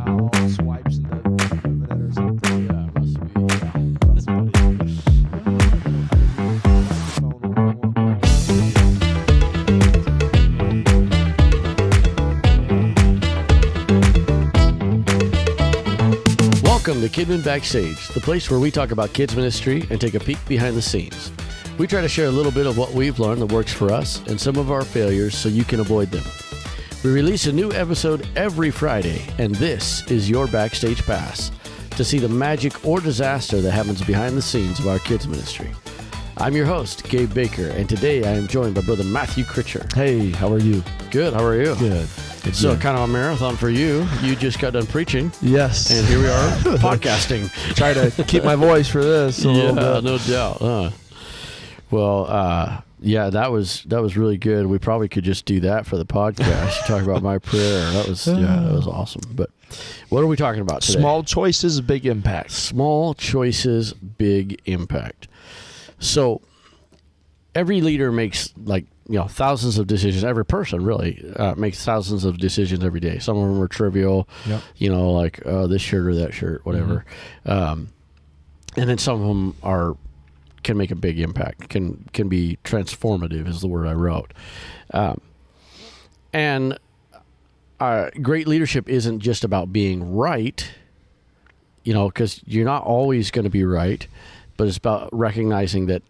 all swipes and moving at or something. Yeah, must be. Yeah. That's funny. Welcome to Kidmin Backstage, the place where we talk about kids ministry and take a peek behind the scenes. We try to share a little bit of what we've learned that works for us and some of our failures so you can avoid them. We release a new episode every Friday, and this is your Backstage Pass to see the magic or disaster that happens behind the scenes of our kids ministry. I'm your host, Gabe Baker, and today I am joined by Brother Matthew Critcher. Hey, how are you? Good, how are you? Good. So kind of a marathon for you. You just got done preaching. Yes. And here we are podcasting. Try to keep my voice for this. Yeah, no doubt. Yeah, that was really good. We probably could just do that for the podcast. Talk about my prayer. That was awesome. But what are we talking about today? Small choices, big impact. Small choices, big impact. So every leader makes thousands of decisions. Every person really makes thousands of decisions every day. Some of them are trivial, like this shirt or that shirt, whatever. Mm-hmm. And then some of them can make a big impact, can be transformative is the word I wrote. And great leadership isn't just about being right, because you're not always going to be right, but it's about recognizing that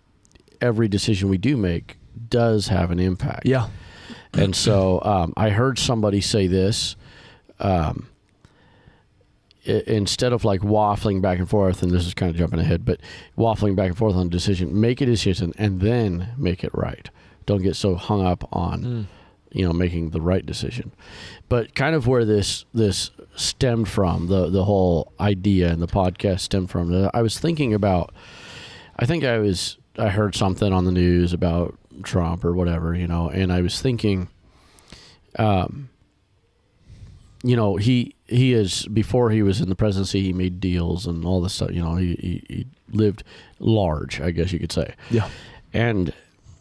every decision we do make does have an impact. Yeah. And so I heard somebody say this, instead of like waffling back and forth, and this is kind of jumping ahead, but waffling back and forth on a decision, make a decision and then make it right. Don't get so hung up on, making the right decision. But kind of where this stemmed from, the whole idea and the podcast stemmed from, I was thinking about, I heard something on the news about Trump or whatever, and I was thinking, he is, before he was in the presidency, he made deals and all this stuff, he lived large, I guess you could say. Yeah. And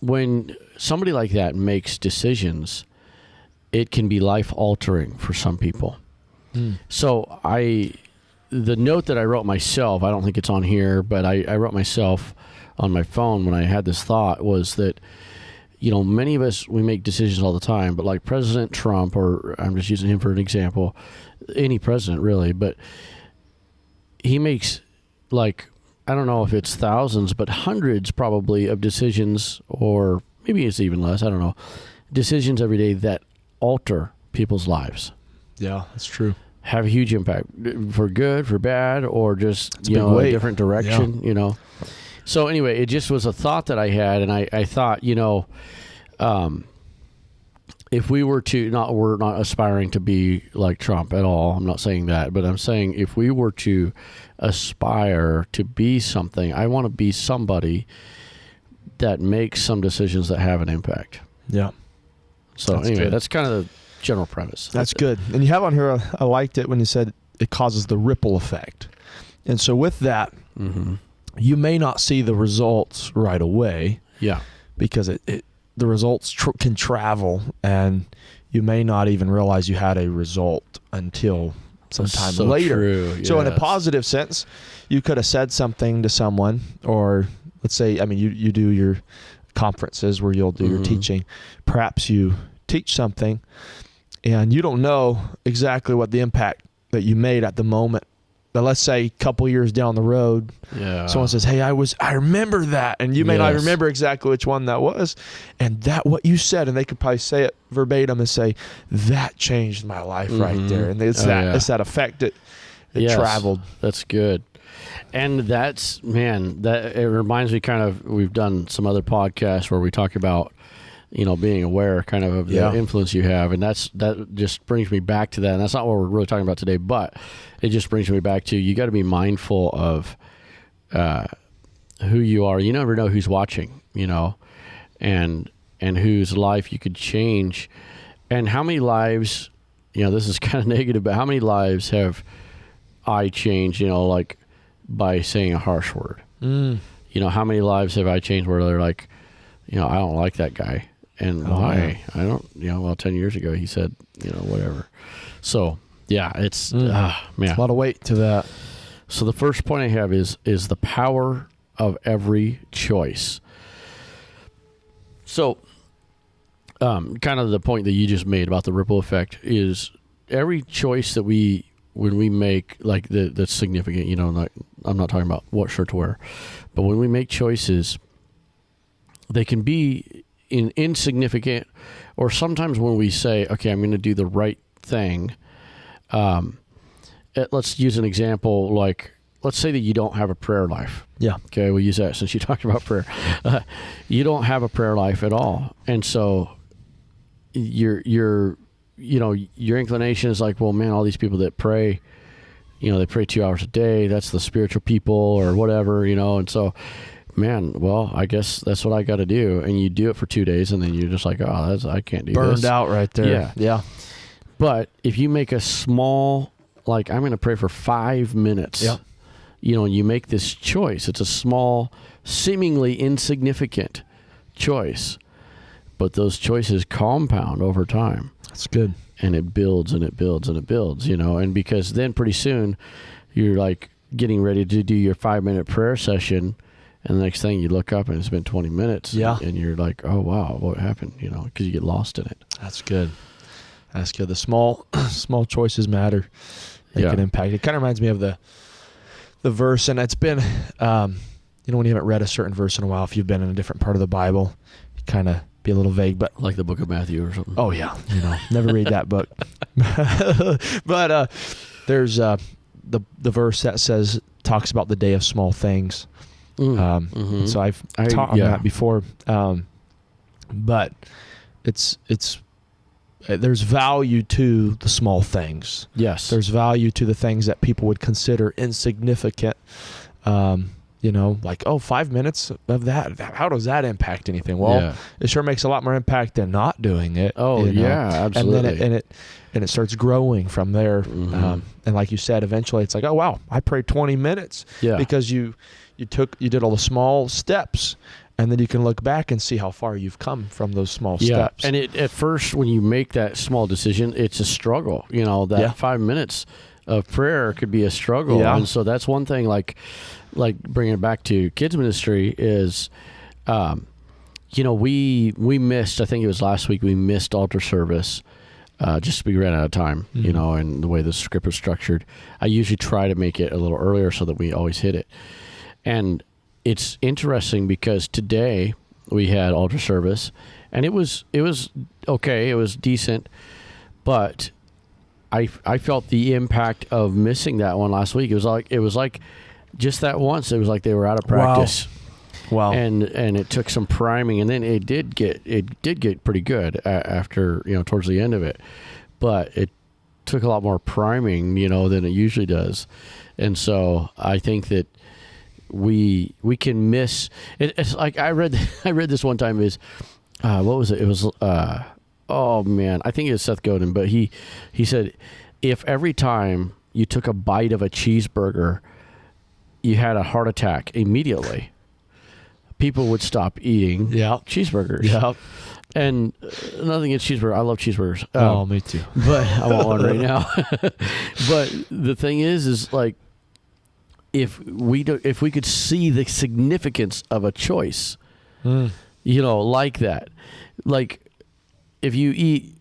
when somebody like that makes decisions, it can be life-altering for some people. So the note that I wrote myself, I don't think it's on here, but I wrote myself on my phone when I had this thought, was that, many of us, we make decisions all the time, but like President Trump, or I'm just using him for an example, any president really, but he makes I don't know if it's thousands, but hundreds probably of decisions, or maybe it's even less, I don't know, decisions every day that alter people's lives. Yeah, that's true. Have a huge impact for good, for bad, or just, a different direction, So anyway, it just was a thought that I had, and I thought, if we were to, we're not aspiring to be like Trump at all. I'm not saying that, but I'm saying if we were to aspire to be something, I want to be somebody that makes some decisions that have an impact. Yeah. So anyway, that's kind of the general premise. That's good. And you have on here, I liked it when you said it causes the ripple effect. And so with that, you may not see the results right away. Yeah. Because the results can travel, and you may not even realize you had a result until sometime later. True. Yes. So in a positive sense, you could have said something to someone, or let's say, you do your conferences where you'll do your teaching. Perhaps you teach something and you don't know exactly what the impact that you made at the moment. But let's say a couple years down the road, someone says, hey, I remember that. And you may not remember exactly which one that was. And that what you said, and they could probably say it verbatim and say, that changed my life right there. And it's that effect that traveled. That's good. And that it reminds me kind of, we've done some other podcasts where we talk about, being aware kind of the influence you have. And that just brings me back to that. And that's not what we're really talking about today, but it just brings me back to, you got to be mindful of who you are. You never know who's watching, and whose life you could change. And how many lives, this is kind of negative, but how many lives have I changed, by saying a harsh word? How many lives have I changed where they're like, I don't like that guy. And why? I don't, 10 years ago he said, whatever. So Yeah, it's man, a lot of weight to that. So the first point I have is the power of every choice. So, kind of the point that you just made about the ripple effect is every choice that when we make, like that's significant, you know, like, I'm not talking about what shirt to wear, but when we make choices, they can be insignificant, or sometimes when we say, okay, I'm going to do the right thing. Let's use an example, like, let's say that you don't have a prayer life. Yeah. Okay, we'll use that since you talked about prayer. You don't have a prayer life at all. And so your inclination is like, well, man, all these people that pray, you know, they pray 2 hours a day. That's the spiritual people or whatever, you know. And so, man, well, I guess that's what I got to do. And you do it for 2 days, and then you're just like, oh, I can't do this. Burned out right there. Yeah. Yeah. But if you make a small, like, I'm going to pray for 5 minutes. Yep. You know, and you make this choice. It's a small, seemingly insignificant choice, but those choices compound over time. That's good. And it builds and it builds and it builds, you know, and because then pretty soon you're like getting ready to do your 5-minute prayer session, and the next thing you look up and it's been 20 minutes. Yeah. And you're like, oh, wow, what happened? You know, because you get lost in it. That's good. That's good. The small choices matter. They can impact. It kind of reminds me of the verse, and it's been, you know, when you haven't read a certain verse in a while, if you've been in a different part of the Bible, you kind of be a little vague, but like the book of Matthew or something. Oh yeah, you know, never read that book. But there's the verse that talks about the day of small things. So I've taught on that before. But it's there's value to the small things. Yes. There's value to the things that people would consider insignificant. You know, like, 5 minutes of that. How does that impact anything? Well, it sure makes a lot more impact than not doing it. Oh, you know? yeah, absolutely. And then it starts growing from there. And like you said, eventually it's like, oh wow, I prayed 20 minutes. Yeah. Because you did all the small steps, and then you can look back and see how far you've come from those small steps. And at first, when you make that small decision, it's a struggle. You know, that 5 minutes of prayer could be a struggle. Yeah. And so that's one thing, like bringing it back to kids ministry is, you know, we missed, I think it was last week, we missed altar service just we ran out of time, you know, and the way the script was structured. I usually try to make it a little earlier so that we always hit it. And it's interesting because today we had altar service, and it was okay, it was decent, but I felt the impact of missing that one last week. It was like just that once. It was like they were out of practice. Wow. And it took some priming, and then it did get pretty good after, you know, towards the end of it, but it took a lot more priming, you know, than it usually does. And so I think that we can miss it. It's like I read this one time is what was it? It was oh man, I think it was Seth Godin, but he said if every time you took a bite of a cheeseburger you had a heart attack immediately, people would stop eating cheeseburgers. Yeah. And nothing against cheeseburger. I love cheeseburgers. Me too. But I want one right now. But the thing is like, if we could see the significance of a choice, you know, like that, like if you eat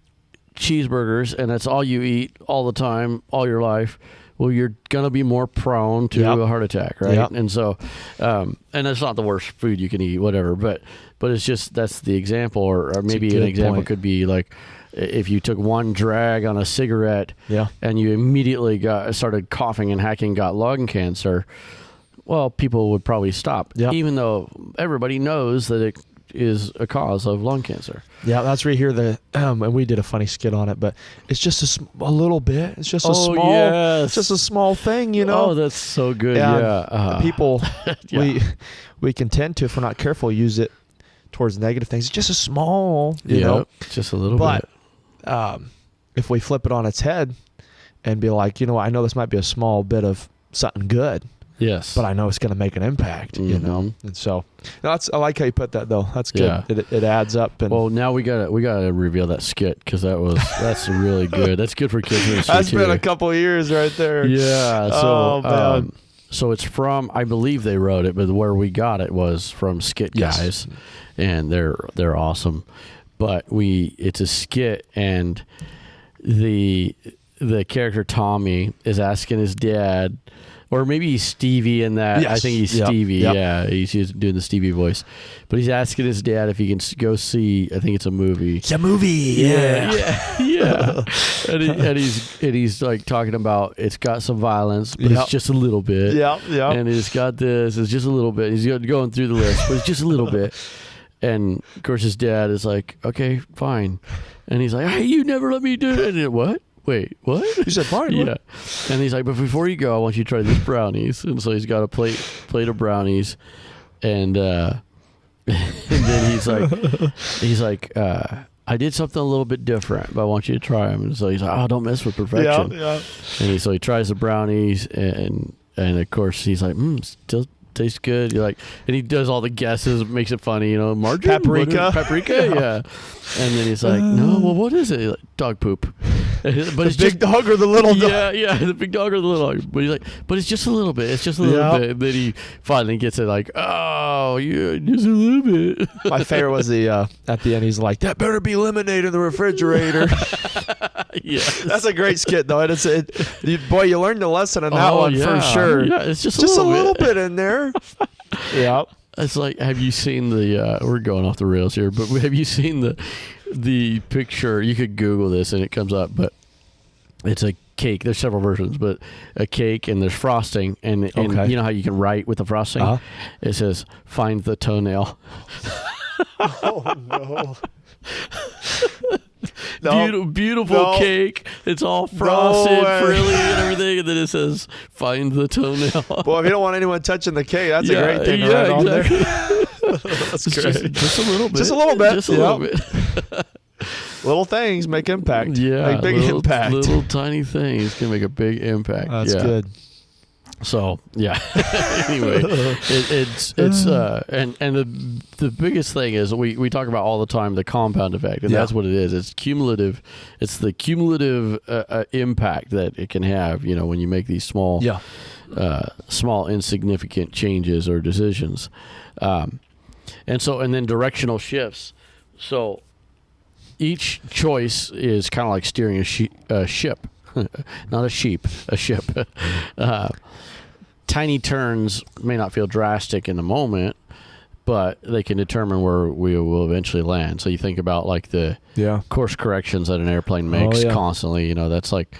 cheeseburgers and that's all you eat all the time, all your life, well, you're going to be more prone to a heart attack, right? Yep. And so, and it's not the worst food you can eat, whatever, but it's just, that's the example, or maybe an example could be like, if you took one drag on a cigarette and you immediately started coughing and hacking, got lung cancer, well, people would probably stop, even though everybody knows that it is a cause of lung cancer. Yeah, that's where you hear and we did a funny skit on it, but it's just a little bit. It's just it's just a small thing, you know. Oh, that's so good. People, we can tend to, if we're not careful, use it towards negative things. It's just a small, you know, just a little bit. But if we flip it on its head and be like, you know, I know this might be a small bit of something good, Yes. but I know it's going to make an impact, you know? And so I like how you put that though. That's good. Yeah. It adds up. And well, now we gotta reveal that skit, because that's really good. That's good for kids ministry that's too. been a couple of years right there. Yeah. So, man. so it's from, I believe they wrote it, but where we got it was from Skit Guys, and they're awesome. But it's a skit, and the character Tommy is asking his dad, or maybe he's Stevie in that. Yes. I think he's Stevie. Yep. Yeah, he's doing the Stevie voice. But he's asking his dad if he can go see, I think it's a movie. It's a movie. Yeah. and he's like talking about, it's got some violence, but it's just a little bit. Yeah. And it's got this, it's just a little bit. He's going through the list, but it's just a little bit. And of course his dad is like, okay, fine. And he's like, hey, you never let me do it. And what? Wait, what? You said fine. Yeah. What? And he's like, but before you go, I want you to try these brownies. And so he's got a plate of brownies, and then he's like, I did something a little bit different, but I want you to try them. And so he's like, oh, don't mess with perfection. Yeah. And so he tries the brownies, and of course he's like, still tastes good. You're like, and he does all the guesses, makes it funny, you know, margarine, paprika, yeah. And then he's like, no, well, what is it? He's like, dog poop. But it's big dog or the little dog? Yeah, the big dog or the little dog. But he's like, but it's just a little bit. It's just a little bit. And then he finally gets it, like, oh, yeah, just a little bit. My favorite was the at the end. He's like, that better be lemonade in the refrigerator. Yeah, that's a great skit though. Boy, you learned the lesson on that one for sure. Yeah, it's just a little bit in there. Yeah. It's like, have you seen the? We're going off the rails here, but have you seen the picture? You could Google this and it comes up, but it's a cake. There's several versions, but a cake, and there's frosting, and you know how you can write with the frosting? Uh-huh. It says, "Find the toenail." Oh no. Beautiful cake. It's all frosted, frilly, and everything, and then it says, "Find the toenail." Well, if you don't want anyone touching the cake, that's a great thing to write on there. That's great. Just a little bit. Just a little bit. Just a little bit. Little things make impact. Yeah, make big impact. Little tiny things can make a big impact. That's good. So yeah. Anyway, it's and the biggest thing is we talk about all the time the compound effect, and that's what it is. It's cumulative. It's the cumulative impact that it can have. You know, when you make these small insignificant changes or decisions, and then directional shifts. So each choice is kind of like steering a ship. Not a sheep, a ship. Tiny turns may not feel drastic in the moment, but they can determine where we will eventually land. So you think about like the course corrections that an airplane makes constantly. You know, that's like,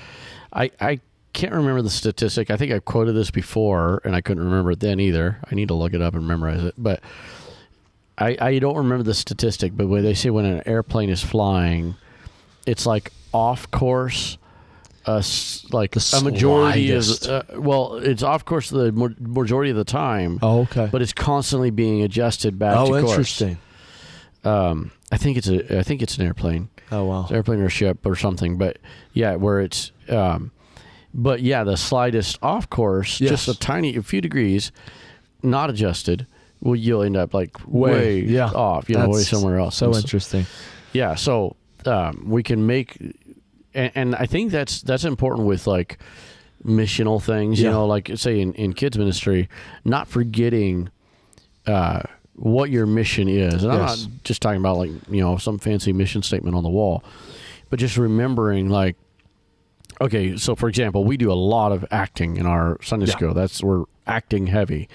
I can't remember the statistic. I think I quoted this before, and I couldn't remember it then either. I need to look it up and memorize it. But I don't remember the statistic, but when they say when an airplane is flying, it's like off course. Like a majority is it's off course the majority of the time. Oh, okay. But it's constantly being adjusted back to course. Oh, interesting. I think it's an airplane. Oh wow, it's an airplane or a ship or something. But yeah, where it's but yeah, the slightest off course, just a few degrees, not adjusted, you'll end up like way off. You know, way somewhere else. So interesting. Yeah, so we can make. And I think that's important with like missional things, you know, like say in kids ministry, not forgetting what your mission is. And I'm not just talking about like, you know, some fancy mission statement on the wall, but just remembering like, okay, so for example, we do a lot of acting in our Sunday school. We're acting heavy.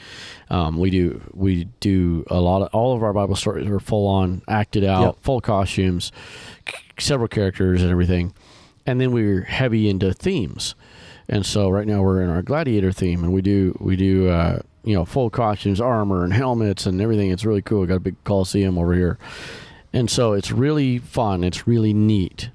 We do a lot of, all of our Bible stories are full on acted out, full costumes, several characters and everything. And then we're heavy into themes, and so right now we're in our gladiator theme, and we do you know, full costumes, armor, and helmets, and everything. It's really cool. We got a big Coliseum over here, and so it's really fun. It's really neat.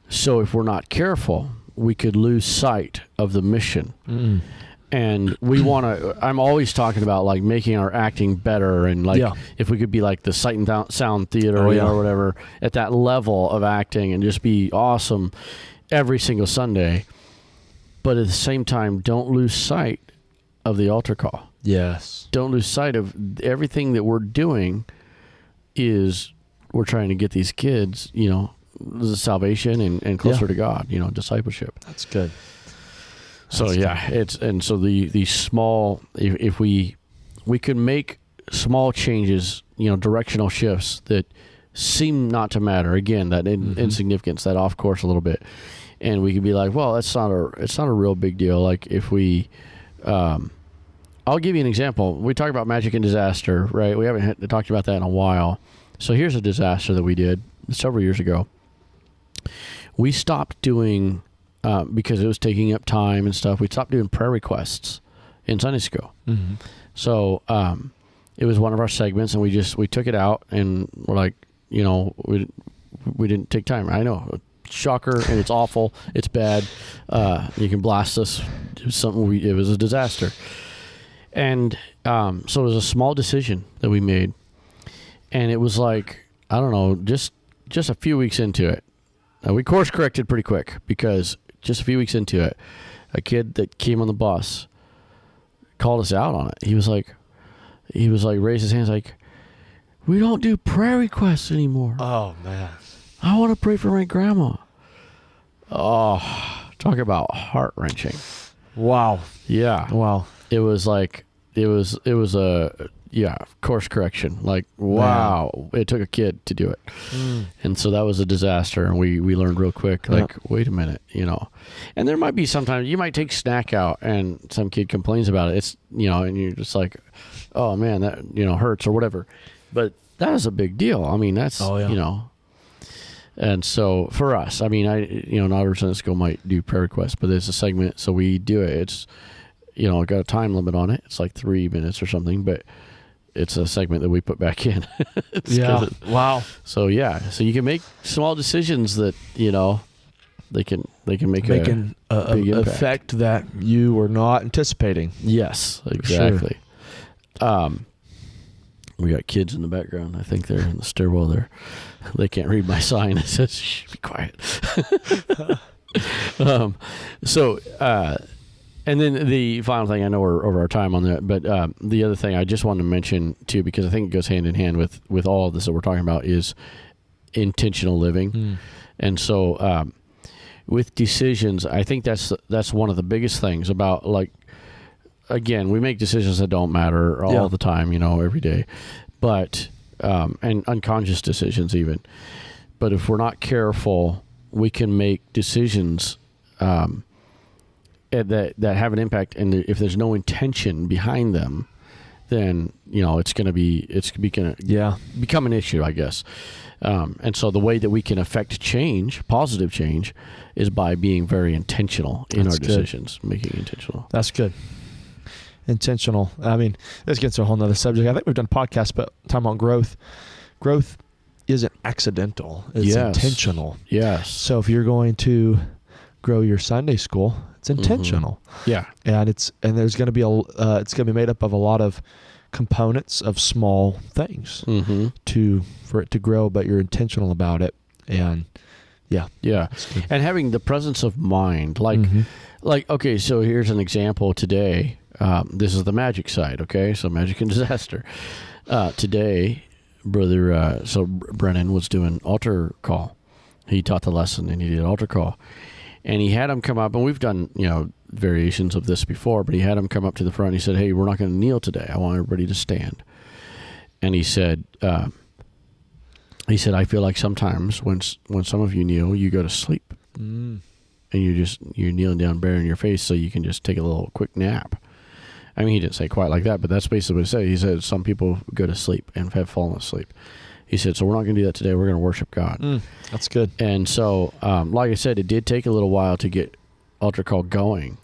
So if we're not careful, we could lose sight of the mission. Mm. And we want to, I'm always talking about like making our acting better, and like if we could be like the Sight and Sound Theater or whatever at that level of acting and just be awesome every single Sunday. But at the same time, don't lose sight of the altar call. Yes. Don't lose sight of everything that we're doing is we're trying to get these kids, the salvation and closer to God, discipleship. That's good. So the small, if we could make small changes, directional shifts that seem not to matter. Again, that insignificance, that off course a little bit, and we could be like, well, it's not a real big deal. Like if we, I'll give you an example. We talk about magic and disaster, right? We haven't talked about that in a while. So here's a disaster that we did several years ago. We stopped doing, because it was taking up time and stuff, we stopped doing prayer requests in Sunday school. Mm-hmm. So it was one of our segments, and we took it out, and we're like, we didn't take time. I know, shocker, and it's awful. It's bad. You can blast us. It was a disaster. And so it was a small decision that we made, and it was like, I don't know, just a few weeks into it. We course corrected pretty quick, because just a few weeks into it, a kid that came on the bus called us out on it. He was like, raised his hands like, we don't do prayer requests anymore. Oh, man. I want to pray for my grandma. Oh, talk about heart-wrenching. Wow. Yeah. Wow. It was like, it was a course correction. Like, wow. Man. It took a kid to do it. And so that was a disaster, and we learned real quick, like, wait a minute, And there might be sometimes you might take snack out and some kid complains about it. It's, and you're just like, oh man, that, hurts or whatever. But that is a big deal. I mean, that's, and so for us, I mean, not every Sunday school might do prayer requests, but there's a segment, so we do it. It's, got a time limit on it. It's like 3 minutes or something, but it's a segment that we put back in. Wow. So so you can make small decisions that, they can make a big effect that you were not anticipating. Yes, exactly. Sure. We got kids in the background. I think they're in the stairwell there. They can't read my sign. It says, shh, be quiet. And then the final thing, I know we're over our time on that, but the other thing I just wanted to mention too, because I think it goes hand in hand with all of this that we're talking about, is intentional living. And so with decisions, I think that's one of the biggest things about, like, again, we make decisions that don't matter all the time, every day, but and unconscious decisions even. But if we're not careful, we can make decisions that have an impact, and if there's no intention behind them, then it's going to become an issue, I guess. And so the way that we can affect change, positive change, is by being very intentional in our decisions, making intentional. That's good. Intentional. I mean, this gets to a whole nother subject. I think we've done podcasts, but time on growth. Growth isn't accidental. It's intentional. Yes. So if you're going to grow your Sunday school, it's intentional. Yeah. And there's going to be it's going to be made up of a lot of components of small things for it to grow, but you're intentional about it. And yeah. And having the presence of mind, like, okay, so here's an example today. This is the magic side, okay? So magic and disaster. Today, Brennan was doing altar call. He taught the lesson, and he did altar call. And he had him come up, and we've done, variations of this before, but he had him come up to the front. He said, hey, we're not going to kneel today. I want everybody to stand. And he said, I feel like sometimes when some of you kneel, you go to sleep. And you're kneeling down bare in your face so you can just take a little quick nap. I mean, he didn't say quite like that, but that's basically what he said. He said some people go to sleep and have fallen asleep. He said, so we're not going to do that today. We're going to worship God. That's good. And so, like I said, it did take a little while to get altar call going.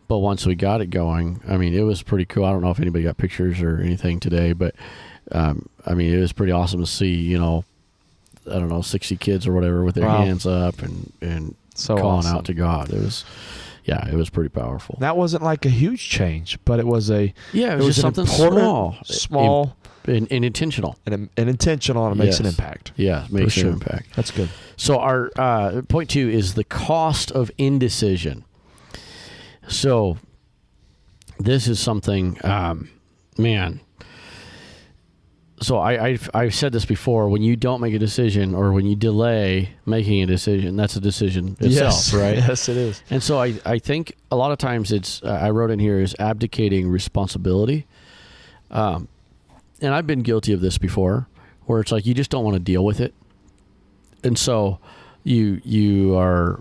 But once we got it going, I mean, it was pretty cool. I don't know if anybody got pictures or anything today, but I mean, it was pretty awesome to see, 60 kids or whatever with their hands up and so calling awesome. out to God. It was pretty powerful. That wasn't like a huge change, but it was it was just something small. And intentional. And intentional, and it makes an impact. Yeah, it makes an impact. That's good. So our point 2 is the cost of indecision. So this is something, man. So I've said this before. When you don't make a decision, or when you delay making a decision, that's a decision itself, right? Yes, it is. And so I think a lot of times it's, I wrote in here, is abdicating responsibility. And I've been guilty of this before, where it's like you just don't want to deal with it. And so you are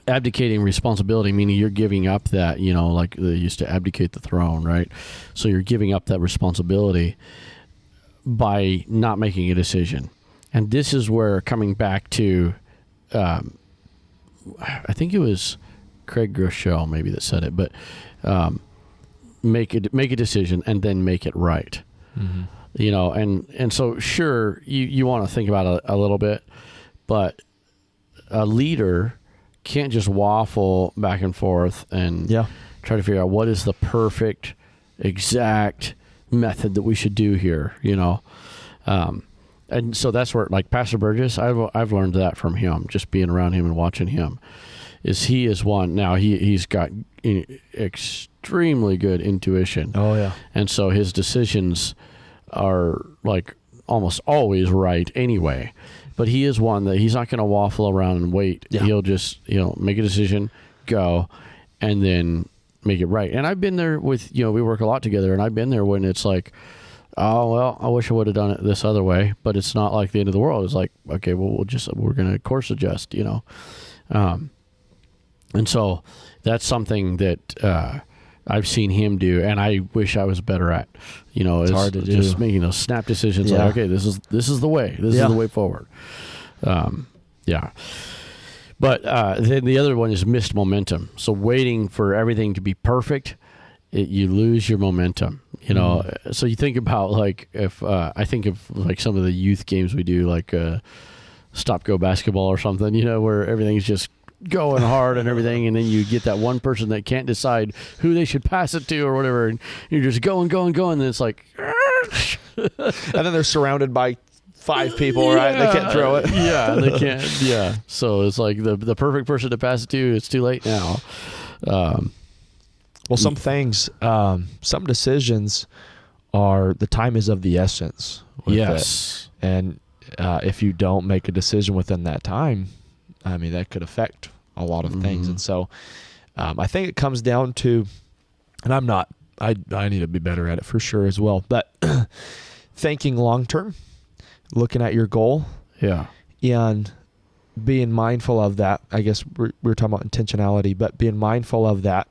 abdicating responsibility, meaning you're giving up that, like they used to abdicate the throne, right? So you're giving up that responsibility by not making a decision. And this is where, coming back to, I think it was Craig Groeschel maybe that said it, but make a decision and then make it right. Mm-hmm. And so sure, you want to think about it a little bit, but a leader can't just waffle back and forth and try to figure out what is the perfect, exact method that we should do here, and so that's where, like Pastor Burgess, I've learned that from him, just being around him and watching him. He is one. Now he's got extremely good intuition. Oh yeah, and so his decisions are like almost always right anyway. But he is one that he's not going to waffle around and wait. Yeah. He'll just make a decision, go, and then make it right. And I've been there with, we work a lot together, and I've been there when it's like, oh, well, I wish I would have done it this other way, but it's not like the end of the world. It's like, okay, well, we're going to course adjust, and so that's something that I've seen him do, and I wish I was better at, it's hard to do. Just making those snap decisions. Like, okay, this is the way, this is the way forward. But then the other one is missed momentum. So waiting for everything to be perfect, you lose your momentum. So you think about, like, if I think of like some of the youth games we do, like stop go basketball or something, where everything's just going hard and everything, and then you get that one person that can't decide who they should pass it to or whatever, and you're just going, and then it's like, and then they're surrounded by 5 people, right? They can't throw it. They can't. Yeah. So it's like the perfect person to pass it to, it's too late now. Well, some things, some decisions are, the time is of the essence. Yes. It. And if you don't make a decision within that time, I mean, that could affect a lot of things. And so I think it comes down to, and I need to be better at it for sure as well, but thinking long-term, looking at your goal, and being mindful of that. I guess we were talking about intentionality, but being mindful of that,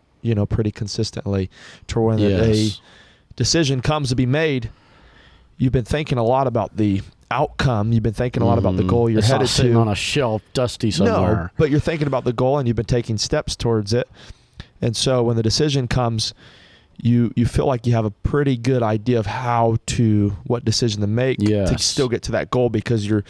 pretty consistently, to when a decision comes to be made, you've been thinking a lot about the outcome. You've been thinking a lot about the goal you're headed to. Sitting on a shelf, dusty somewhere. No, but you're thinking about the goal, and you've been taking steps towards it. And so when the decision comes, you feel like you have a pretty good idea of what decision to make to still get to that goal, because you're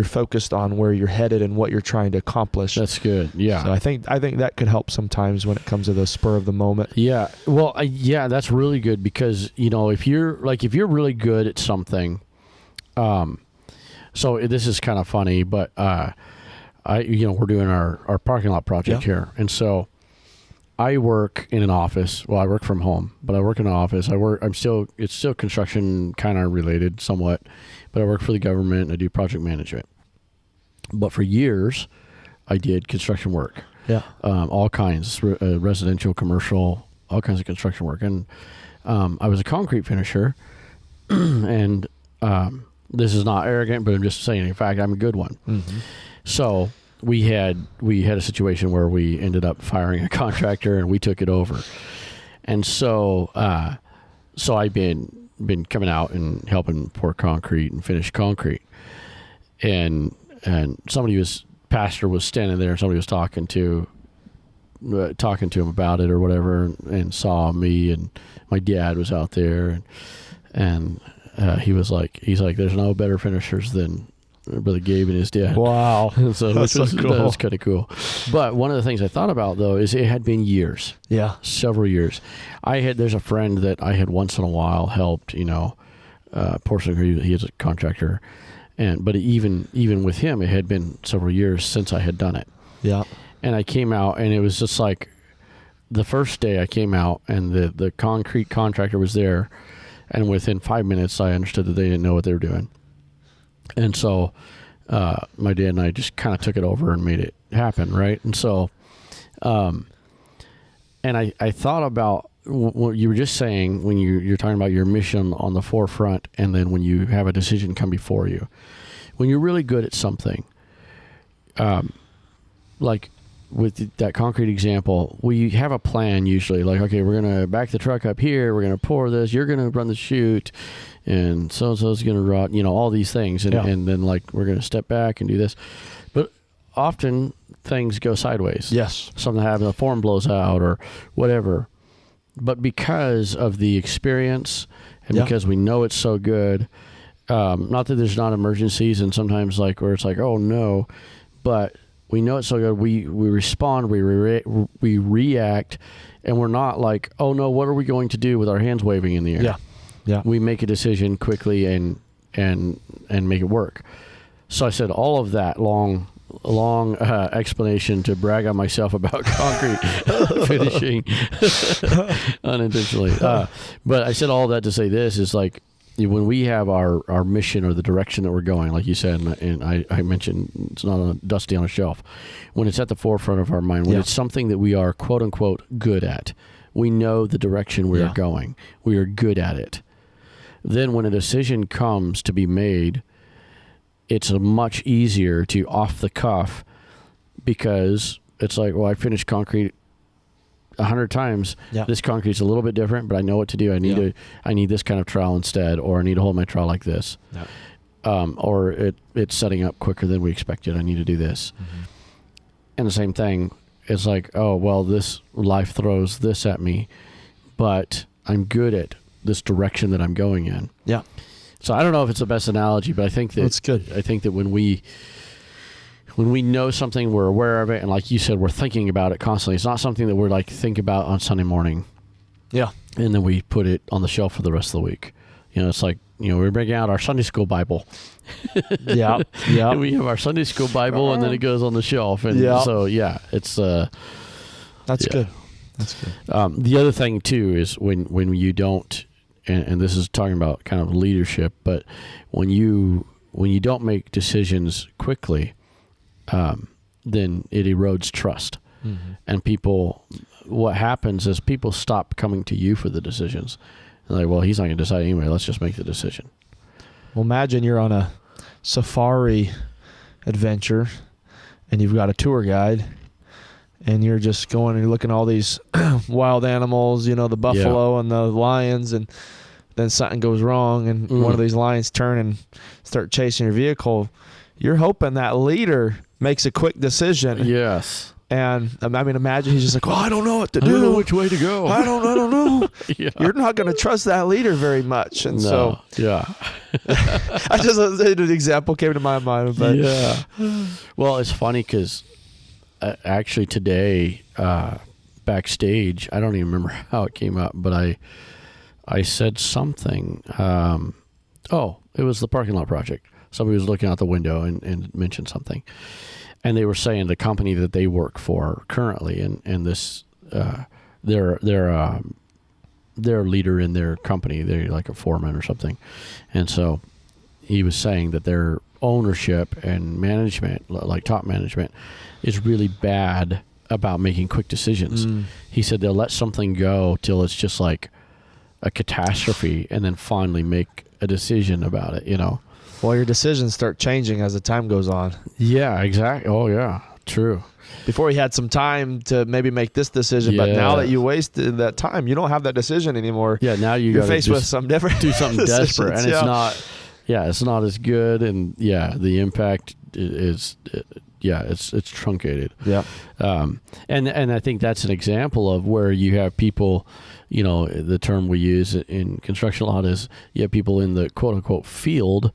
focused on where you're headed and what you're trying to accomplish. That's good. Yeah. So I think that could help sometimes when it comes to the spur of the moment. Yeah. Well, that's really good, because if you're really good at something, so this is kind of funny, but we're doing our parking lot project here, and so I work in an office. Well, I work from home, but I work in an office. It's still construction kind of related somewhat, but I work for the government and I do project management. But for years, I did construction work. Yeah. All kinds, residential, commercial, all kinds of construction work. And I was a concrete finisher, and this is not arrogant, but I'm just saying, in fact, I'm a good one. Mm-hmm. So we had a situation where we ended up firing a contractor, and we took it over. And so I've been coming out and helping pour concrete and finish concrete. And pastor was standing there, and somebody was talking to him about it or whatever, and saw me, and my dad was out there, and he's like, there's no better finishers than Brother Gabe and his dad. Wow. So that was kind of cool. But one of the things I thought about, though, is it had been years. Yeah. Several years. There's a friend that I had once in a while helped, pour some, he is a contractor. But even with him, it had been several years since I had done it. Yeah. And I came out, and it was just like, the first day I came out and the concrete contractor was there, and within 5 minutes I understood that they didn't know what they were doing. And so my dad and I just kind of took it over and made it happen, right? And so, and I thought about what you were just saying when you're talking about your mission on the forefront, and then when you have a decision come before you. When you're really good at something, like with that concrete example, we have a plan usually. Like, okay, we're going to back the truck up here. We're going to pour this. You're going to run the chute. And so-and-so's going to rot, all these things. And then, like, we're going to step back and do this. But often things go sideways. Yes. Something happens, a form blows out or whatever. But because of the experience and because we know it's so good, not that there's not emergencies and sometimes, like, where it's like, oh, no, but we know it's so good. We respond, we react, and we're not like, oh, no, what are we going to do with our hands waving in the air? Yeah. Yeah. We make a decision quickly and make it work. So I said all of that long explanation to brag on myself about concrete finishing unintentionally. But I said all that to say this is, like, when we have our mission or the direction that we're going, like you said, and I mentioned it's not dusty on a shelf, when it's at the forefront of our mind, when it's something that we are quote unquote good at, we know the direction we are going. We are good at it. Then when a decision comes to be made, it's much easier to off the cuff, because it's like, well, I finished concrete 100 times. Yeah. This concrete's a little bit different, but I know what to do. I need this kind of trowel instead, or I need to hold my trowel like this. Yeah. Or it's setting up quicker than we expected. I need to do this. Mm-hmm. And the same thing, it's like, oh, well, this life throws this at me, but I'm good at this direction that I'm going in. Yeah. So I don't know if it's the best analogy, but I think that it's good. I think that when we know something, we're aware of it, and like you said, we're thinking about it constantly. It's not something that we're like think about on Sunday morning. Yeah. And then we put it on the shelf for the rest of the week. It's like, we're bringing out our Sunday school Bible. Yeah. Yeah. And we have our Sunday school Bible, and then it goes on the shelf. And so it's that's good. That's good. The other thing too is when you don't, and this is talking about kind of leadership, but when you don't make decisions quickly, then it erodes trust. Mm-hmm. And what happens is people stop coming to you for the decisions. They're like, well, he's not going to decide anyway. Let's just make the decision. Well, imagine you're on a safari adventure and you've got a tour guide, and you're just going and you're looking at all these wild animals, the buffalo and the lions, and then something goes wrong and one of these lions turn and start chasing your vehicle. You're hoping that leader makes a quick decision. Yes. And imagine he's just like, I don't know what to do. I don't know which way to go. I don't know. Yeah. You're not going to trust that leader very much. And so, I just an example came to my mind. But well, it's funny because actually today, backstage, I don't even remember how it came up, but I said something. It was the parking lot project. Somebody was looking out the window and mentioned something. And they were saying the company that they work for currently, and this, they're a leader in their company. They're like a foreman or something. And so he was saying that their ownership and management, like top management, is really bad about making quick decisions. He said they'll let something go till it's just like a catastrophe, and then finally make a decision about it, Well, your decisions start changing as the time goes on. Yeah, exactly. Oh, yeah. True. Before you had some time to maybe make this decision, but now that you wasted that time, you don't have that decision anymore. Yeah, now you're faced with some different do something desperate, and it's not as good, and the impact is it's truncated. Yeah. And I think that's an example of where you have people, the term we use in construction a lot is you have people in the quote unquote field,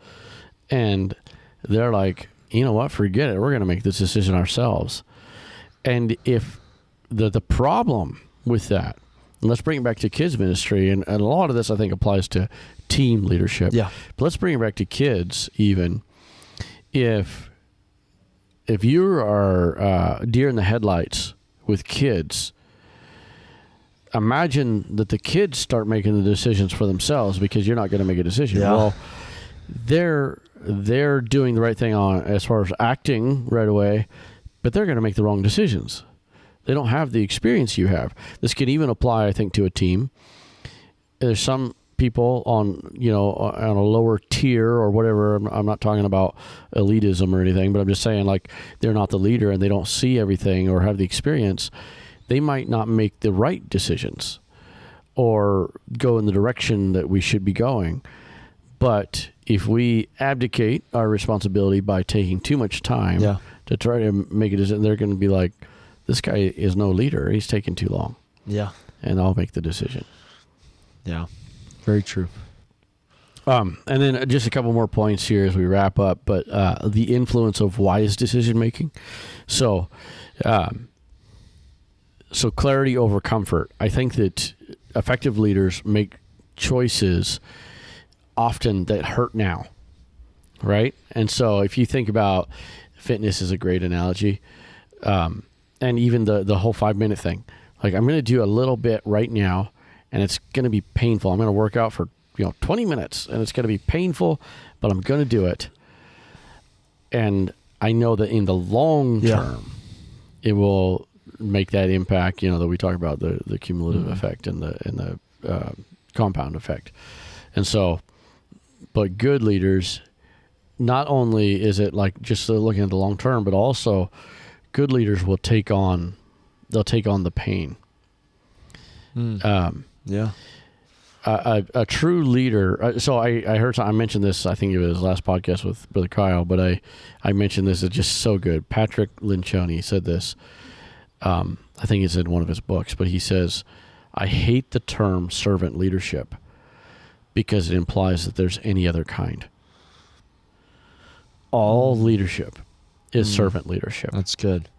and they're like, you know what, forget it. We're going to make this decision ourselves. And if the problem with that, and let's bring it back to kids ministry, and a lot of this I think applies to team leadership. Yeah. But let's bring it back to kids even. If you are deer in the headlights with kids, imagine that the kids start making the decisions for themselves because you're not going to make a decision. Yeah. Well, they're doing the right thing on as far as acting right away, but they're going to make the wrong decisions. They don't have the experience you have. This can even apply, I think, to a team. There's some people on a lower tier or whatever. I'm not talking about elitism or anything, but I'm just saying, like, they're not the leader and they don't see everything or have the experience. They might not make the right decisions or go in the direction that we should be going. But if we abdicate our responsibility by taking too much time to try to make a decision, they're going to be like, this guy is no leader. He's taking too long. Yeah. And I'll make the decision. Yeah. Very true. And then just a couple more points here as we wrap up, but the influence of wise decision making. So clarity over comfort. I think that effective leaders make choices often that hurt now, right? And so if you think about fitness is a great analogy, and even the whole 5-minute thing, like, I'm going to do a little bit right now, and it's going to be painful. I'm going to work out for 20 minutes, and it's going to be painful, but I'm going to do it. And I know that in the long term, it will make that impact, that we talk about, the cumulative effect and the compound effect. And so, but good leaders, not only is it like just looking at the long term, but also good leaders will take on the pain. A true leader. So I heard, I mentioned this, I think it was last podcast with Brother Kyle, but I mentioned this. It's just so good. Patrick Lencioni said this. I think it's in one of his books, but he says, I hate the term servant leadership because it implies that there's any other kind. All leadership is servant leadership. That's good.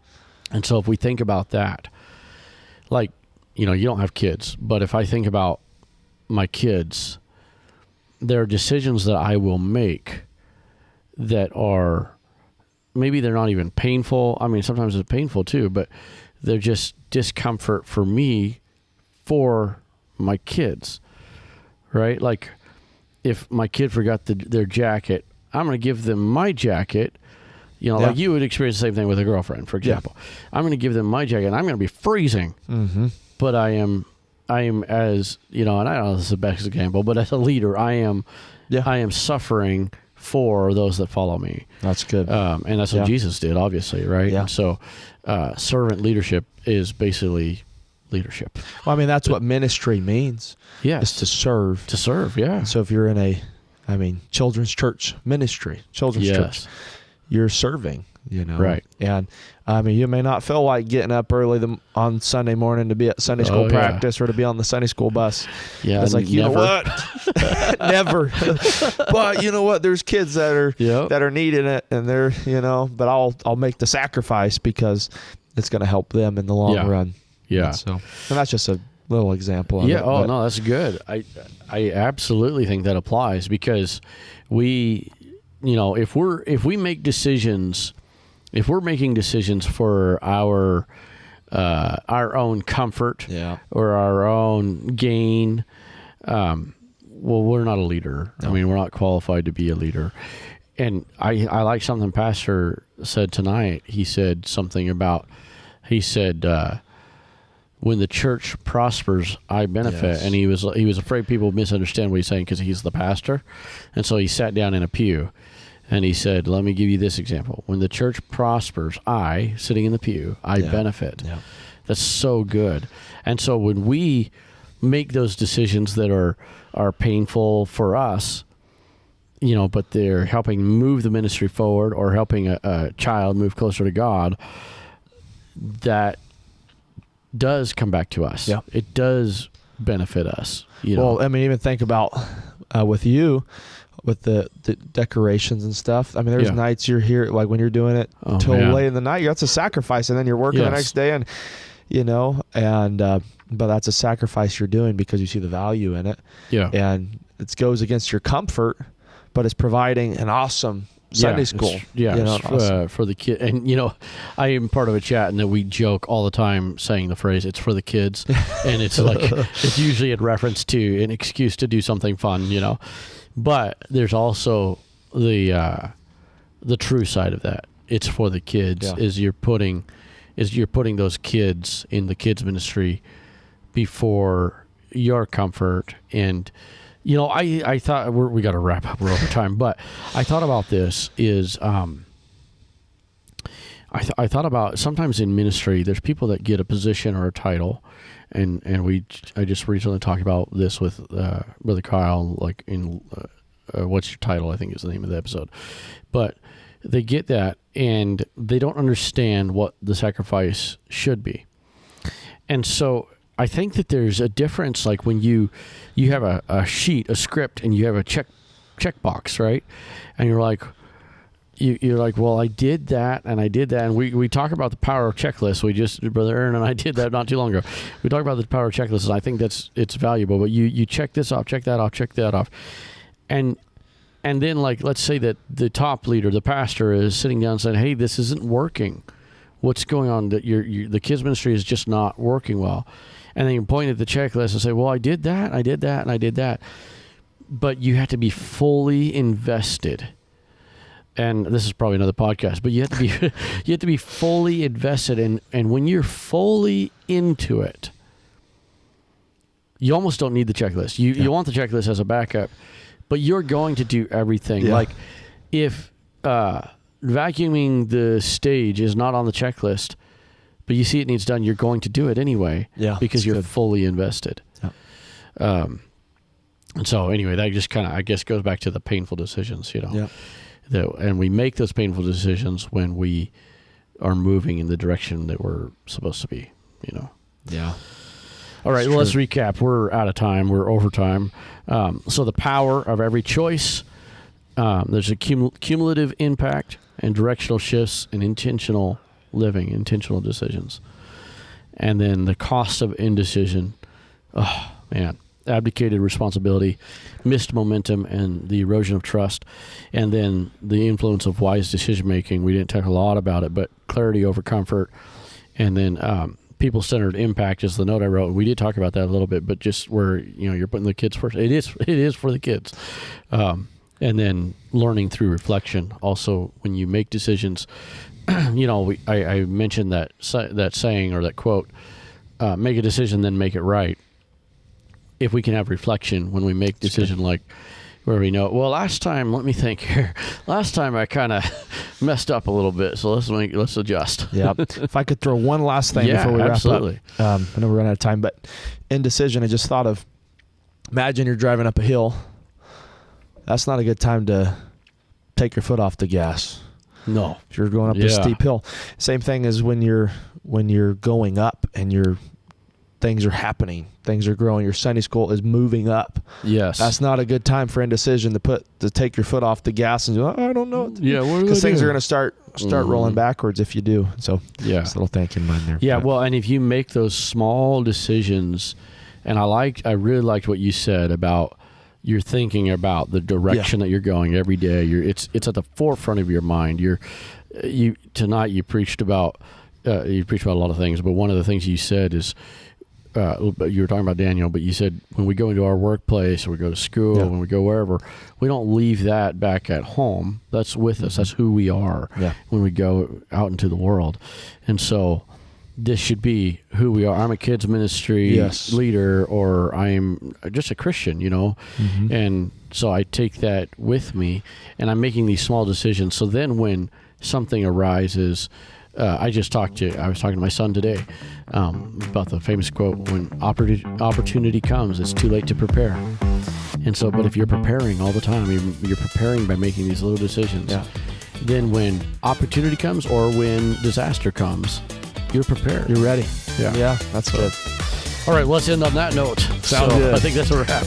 And so if we think about that, like, you don't have kids, but if I think about my kids, there are decisions that I will make that are, maybe they're not even painful. I mean, sometimes it's painful too, but they're just discomfort for me, for my kids, right? Like, if my kid forgot their jacket, I'm going to give them my jacket. Like you would experience the same thing with a girlfriend, for example. I'm going to give them my jacket, and I'm going to be freezing. But I am as, and I don't know if this is the best example, but as a leader, I am suffering for those that follow me. That's good. And that's what Jesus did, obviously, right? Yeah. And so servant leadership is basically leadership. Well, I mean, that's what ministry means. Yes. Is to serve. To serve, yeah. So if you're in children's church ministry, church, you're serving, Right. And you may not feel like getting up early on Sunday morning to be at Sunday school practice or to be on the Sunday school bus. Yeah. It's like, you know what? Never. But you know what? There's kids that are needing it, and they're, but I'll make the sacrifice because it's going to help them in the long run. Yeah. And that's just a little example of it. Oh, no, that's good. I absolutely think that applies because we, if we make decisions, if we're making decisions for our own comfort or our own gain, well, we're not a leader. No. I mean, we're not qualified to be a leader. And I like something Pastor said tonight. He said something about, when the church prospers, I benefit. Yes. And he was afraid people would misunderstand what he's saying because he's the pastor. And so he sat down in a pew and he said, let me give you this example. When the church prospers, I, sitting in the pew, I benefit. Yeah. That's so good. And so when we make those decisions that are painful for us, but they're helping move the ministry forward or helping a child move closer to God, that does come back to us. Yeah. It does benefit us. Well, I mean, even think about with you, with the decorations and stuff. I mean, there's nights you're here, like when you're doing it until late in the night, that's a sacrifice, and then you're working the next day, and but that's a sacrifice you're doing because you see the value in it. Yeah. And it goes against your comfort, but it's providing an awesome Sunday school. For the kid. And, I am part of a chat and that we joke all the time saying the phrase, it's for the kids. And it's like, it's usually in reference to an excuse to do something fun, But there's also the true side of that. It's for the kids, is you're putting those kids in the kids ministry before your comfort. And I thought we got to wrap up. We're over time, but I thought about this is I thought about sometimes in ministry there's people that get a position or a title, and I just recently talked about this with Brother Kyle, like in What's Your Title, I think is the name of the episode, but they get that and they don't understand what the sacrifice should be. And so I think that there's a difference, like when you have a sheet, a script, and you have a check box, right? And you're like, well, I did that, and I did that, and we talk about the power of checklists. Brother Aaron and I did that not too long ago. We talk about the power of checklists, and I think it's valuable. But you check this off, check that off, check that off, and then, like, let's say that the top leader, the pastor, is sitting down and saying, "Hey, this isn't working. What's going on? That the kids ministry is just not working well." And then you point at the checklist and say, "Well, I did that, and I did that, and I did that." But you have to be fully invested. And this is probably another podcast, but you have to be fully invested and when you're fully into it, you almost don't need the checklist. You want the checklist as a backup, but you're going to do everything. Like if vacuuming the stage is not on the checklist, but you see it needs done, you're going to do it anyway because you're fully invested. Yeah. And so anyway, that just kind of, I guess, goes back to the painful decisions, Yeah. And we make those painful decisions when we are moving in the direction that we're supposed to be, Yeah. All right, well, let's recap. We're out of time. We're over time. So the power of every choice, there's a cumulative impact and directional shifts and intentional living, intentional decisions. And then the cost of indecision, abdicated responsibility, missed momentum, and the erosion of trust. And then the influence of wise decision-making. We didn't talk a lot about it, but clarity over comfort. And then people-centered impact is the note I wrote. We did talk about that a little bit, but just where, you're putting the kids first. It is for the kids. And then learning through reflection. Also, when you make decisions, I mentioned that saying or that quote, make a decision, then make it right. If we can have reflection when we make decision, like where we know, well, last time, let me think here. Last time I kind of messed up a little bit, so let's adjust. Yeah. If I could throw one last thing before we wrap up. I know we're running out of time, but indecision, I just thought of, imagine you're driving up a hill. That's not a good time to take your foot off the gas. No. If you're going up a steep hill. Same thing as when you're going up and things are happening, things are growing, your Sunday school is moving up. Yes. That's not a good time for indecision to take your foot off the gas and I don't know. Because things are going to start rolling backwards if you do. So just a little thank you in mind there. Yeah. Well, and if you make those small decisions, and I really liked what you said about you're thinking about the direction that you're going every day. It's at the forefront of your mind. Tonight you preached about a lot of things, but one of the things you said is, you were talking about Daniel, but you said when we go into our workplace or we go to school, when we go wherever, we don't leave that back at home. That's with us. That's who we are when we go out into the world. And so this should be who we are. I'm a kids ministry leader, or I'm just a Christian, Mm-hmm. And so I take that with me, and I'm making these small decisions. So then when something arises, I was talking to my son today about the famous quote, when opportunity comes, it's too late to prepare. And so, but if you're preparing all the time, you're preparing by making these little decisions. Yeah. Then when opportunity comes or when disaster comes, you're prepared. You're ready. Yeah, that's good. All right, well, let's end on that note. Sounds good. I think that's a wrap.